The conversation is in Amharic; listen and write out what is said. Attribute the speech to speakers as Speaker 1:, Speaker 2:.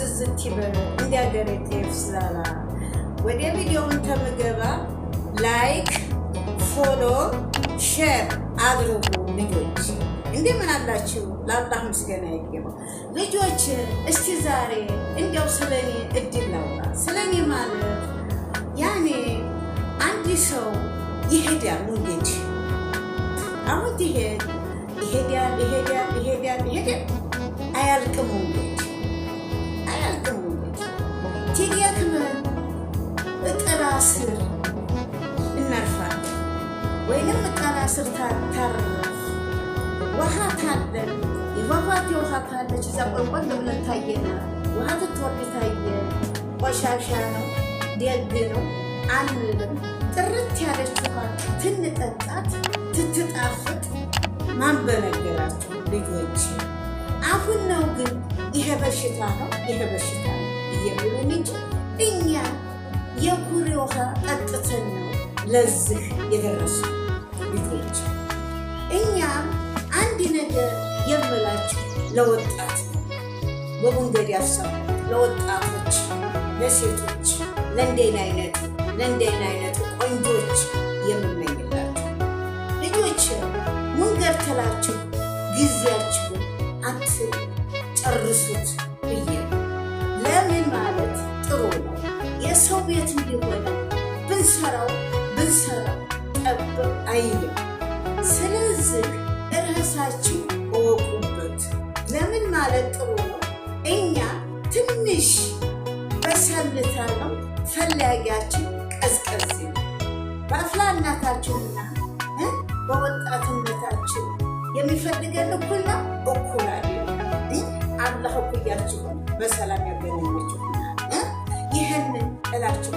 Speaker 1: ዝዝት ይበል እንዲያገሬት ይፍስላላ ወደ ቪዲዮውን ተመገባ ላይክ ፎሎ ሼር አድርጉ ልጆች እንደምን አላችሁ ለአላህ ምስጋና ይገባው ልጆች እስቲ ዛሬ እንደው ስለኔ እድል ላውራ ስለኔ ማለት ያኔ አንድ ሰው ይሄዳል እንዴት አሁን ይሄዳል አያልቅም ትዲያክም እጥራ ስር እናርፋለን ወይንም እጥራ ስር ታርፋለን ውሃ ታለን የባባቴ ውሃ ታለች እዛ ቆልቆል ብለን ታየና ውሃ ትትወርድ ታየ ቆሻሻ ነው ደግ ነው አንልም ጥርት ያለች ውሃ ትንጠጣት ትትጣፍጥ ማን በነገራችሁ ልጆች አሁን ነው ግን ይሄ በሽታ ነው እየብሉን እንጂ እኛ የኩሬ ውሃ ጠጥተን ነው ለዚህ የደረሱ ልጆች እኛም አንድ ነገር የምላችሁ ለወጣት በመንገድ ያሰቡ ለወጣቶች ለሴቶች ለእንደን አይነቱ ቆንጆች የምመኝላችሁ ልጆች መንገድ ተላችሁ ጊዜያችሁን አትጨርሱት ብዬ ለምን ማለት ጥሩ ነው የሰው ቤት እንዲሆነ ብንሰራው ጠብ አይልም ስለዚህ እርሳችሁ እወቁበት ለምን ማለት ጥሩ ነው እኛ ትንሽ በሰልታ ነው ፈላጊያችን ቀዝቀዝ በአፍላነታችንና በወጣትነታችን የሚፈልገን እኩል ነው እኩል አይደለም አላህ እኩያችሁ በሰላም ያገናኛችሁ ይህንን እላችሁ